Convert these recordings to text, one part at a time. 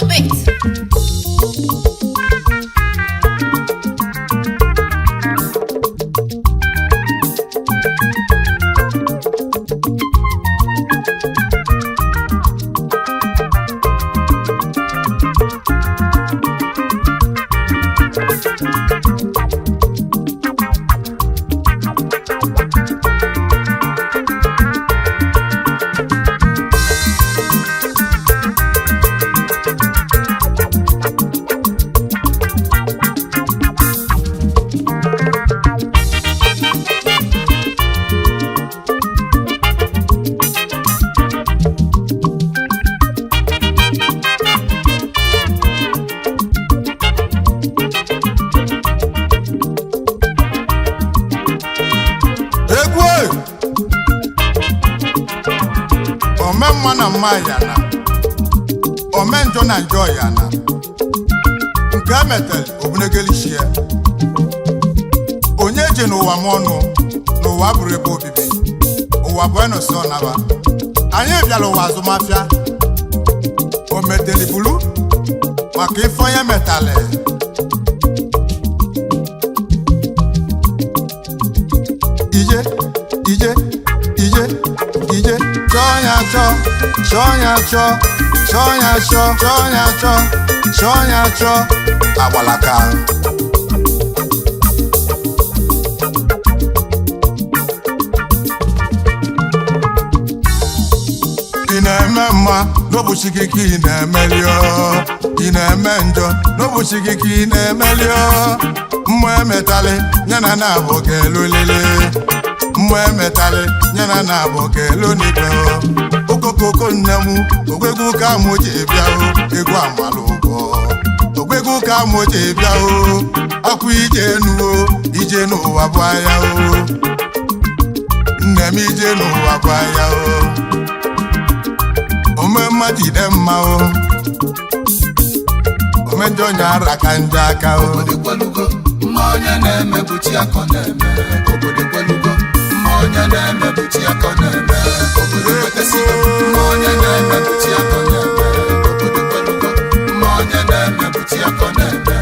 the beat. Omemma mayana omenjo na njọ yana nke emetel obunegelishie onye je n'ụwa m ọnụ n'ụwa bụrụ ebe obibi ụwa bụ enosi ọnaba anyị bịara ụwa azụmafịa o meteli bulu maka ife onye metale ije chọ agbalaka ị na-eme mma n'ụbọchị gị ka ị na-emelio ị na-eme njọ n'ụbọchị gị ka ị na-emelio mmụọ emetali nyana na-abụ ga-elu lele mmụọ emetali nyana na-abụ ga-elu n'ikpe okokoko nne m ogwegwu ka mụ ji bịa egwu amala ụgwọ ogwegwu ka mụ ji bịa akwa ije nuo ije n'ụwa bụ anya nne m ije n'ụwa bụ anya ome mmadụ ide mma ome ndị onye ara ka ndị aka Obodo Ekwelugo mma onye na-emebuchi akọ na-eme Obodo Ekwelugo mma onye na-emebuchi akọ na-eme Obodo Ekwetesigo mma onye na-emebuchi akọ na-eme Obodo Ekwelugo mma onye na-emebuchi akọ na-eme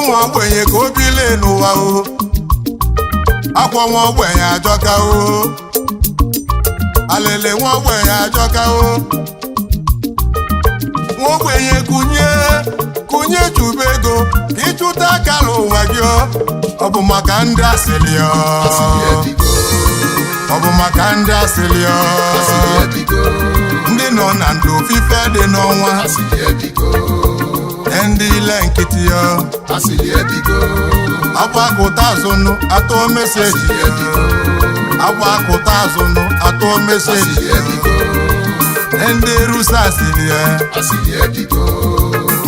nwa ogbenye ka obi lee n'ụwa akwa nwa ogbenye ajọka alele nwa ogbenye ajọka nwa ogbenye kụnye chụba ego ka ịchụta akara ụwa gị ọ bụ maka ndị asịrị ọ bụ maka ndị asịrị ndị nọ na ndụ ofufe dị n'ọnwa ndị ile nkịtị agbakụta azụnụ atọ meseji agbakụta azụnụ atọ meseji ndị rusa asịrị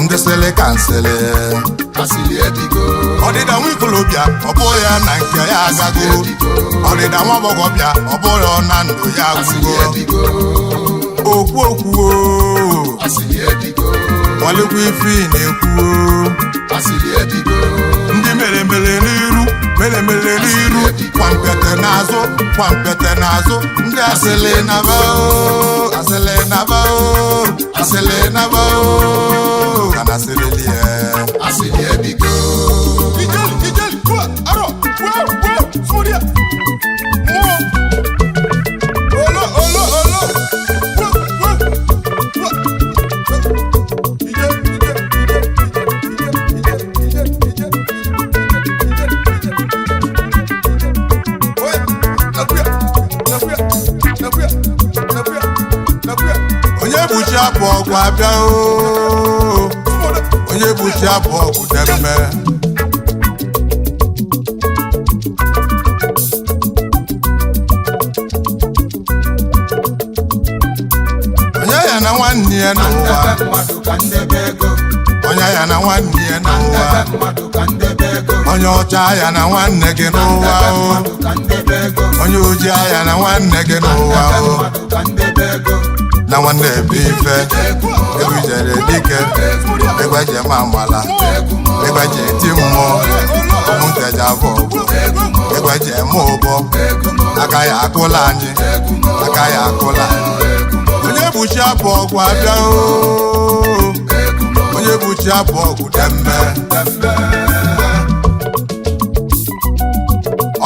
ndị sịrị kansịrị ọdịda nwa ikolobịa ọ bụ ya na nke ya agago ọdịda nwa agbọghọbịa ọ bụ ya na ndụ ya agụgo okwu walekwa ife na-ekwu ndị mere n'iru kwampete n'azụ ndị asịrị naba kana asịrị ebigo abụ ọgwụ abịa onye buchi abụ ọgwụ demme onye ya na nwanne ya n'ụwa onye ya na nwanne ya n'ụwa mmadụ ka ndebe ego onye ọcha ya na nwanne gị n'ụwa mmadụ ka ndebe ego onye ojii ya na nwanne gị n'ụwa mmadụ ka ndebe ego na nwanne ebe ife egwu jere dike egweje ma amala egweje eti mmụọ ụmụ Nteje Aborgu egweje eme ụbọ aka ya akụla anyị aka ya akụla onye buchi Aborgu abịa onye buchi Aborgu dembe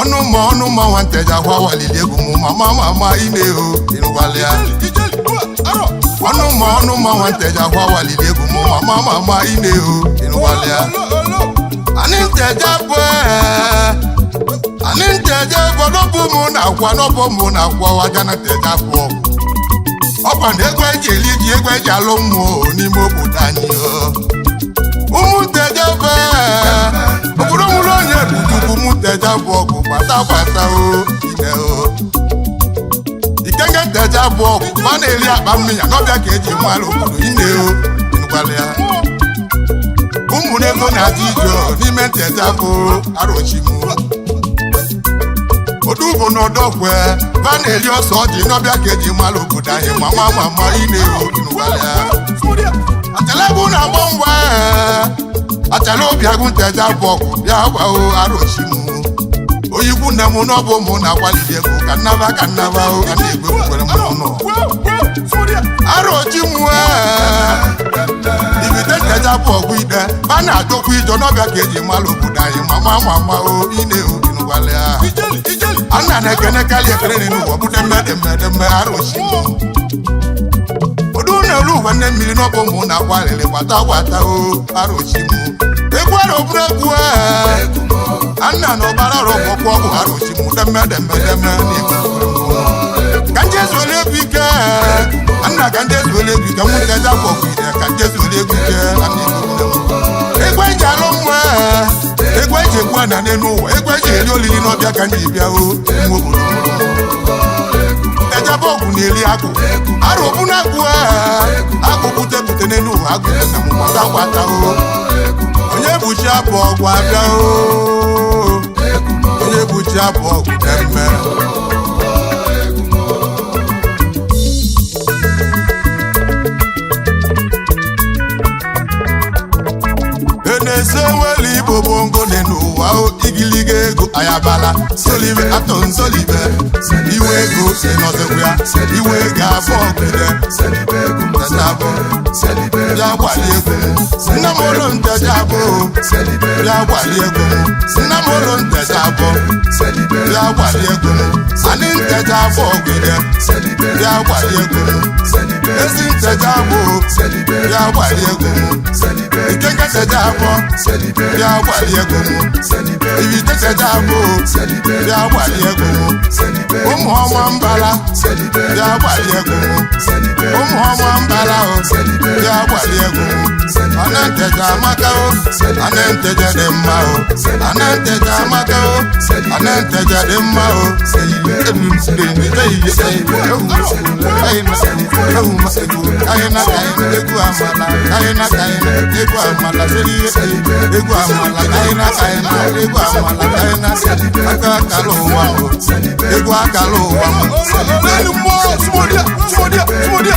ọnụ ma nwa Nteje akwa walili egwu mụ mama ineho ịnụkwala ya ọnụ ma nwa Nteje akwa walili egwu mụ mama ineho ịnụkwala ya Ani Nteje n'ọbụ mụ na akwa n'ọbụ mụ na akwa waja na Nteje Aborgu ọkwa na ego eji eli ji ego eji alụ mmụọ n'ime obodo anyị ụmụ Nteje obodo nwụrụ onye bụ tupu ụmụ Nteje Aborgu gbata ine ikenge Nteje Aborgu ma na-eri akpa mmiri n'ọbịa ka eji mmalụ obodo ine ịnụkwala ya ụmụ ego na-adị ije n'ime Nteje Aborgu arochimu odubo n'ọdọkwe ba na-eri ọsọ dị n'ọbịa ka eji mmalụ obodo anyị mama ine ịnụkwala ya atelebu na-agba ngwa atele obi agụ Nteje Aborgu bịa gbao arochimu oyikwu nne m n'ọbụ mụ na-akwalite ego ka nnaba ka na-egbe kwere m n'ụlọ arochimu ibite Nteje Aborgu ide ba na-atọkwa ijo n'ọbịa ka eji mmalụ obodo anyị mama ine ịnụkwala ya ana na-ekene kali ekele n'ụwa bụ demme arochimu odunelu ụwa nne mmiri n'ọbụ mụ na-akwalili gbata arochimu egwu arobregwu anna na ọbara rọgbọkwa ọgwụ arochimu demme n'igwe ka njezu ole egwu ike anna ka njezu ole egwu ike mụ Nteje Aborgu ide ka njezu ole egwu ike egwu eji alụ nwa egwu eji egwu ana n'elu ụwa egwu eji eri olili n'ọbịa ka ndị bịa nwa obodo Nteje Aborgu na-eri agụ arụbụ na agụ bute n'elu ụwa agụ na mgbata onye buchi Aborgu abịa onye buchi Aborgu demme eneze nwere Igbo bongo n'ụwa igiliga ego ayabala solive atọ nsolive iwe ego ịnọzekwa iwe ego Aborgu Nteje Aborgu bịa gbali egwu nna m ụlọ Nteje Aborgu bịa gbali egwu nna m ụlọ Nteje Aborgu bịa gbali egwu Ani Nteje Aborgu ide bịa gbali egwu ezi Nteje Aborgu bịa gbali egwu ikenge Nteje Aborgu bịa gbali egwu ibite Nteje Aborgu bịa gbali egwu ụmụ ọma mbala bịa gbali egwu ụmụ ọma mbala bịa gbali egwu ana Nteje amaka ana Nteje dị mma ana Nteje amaka ana Nteje dị mma egwu akala ụwa Ezediebube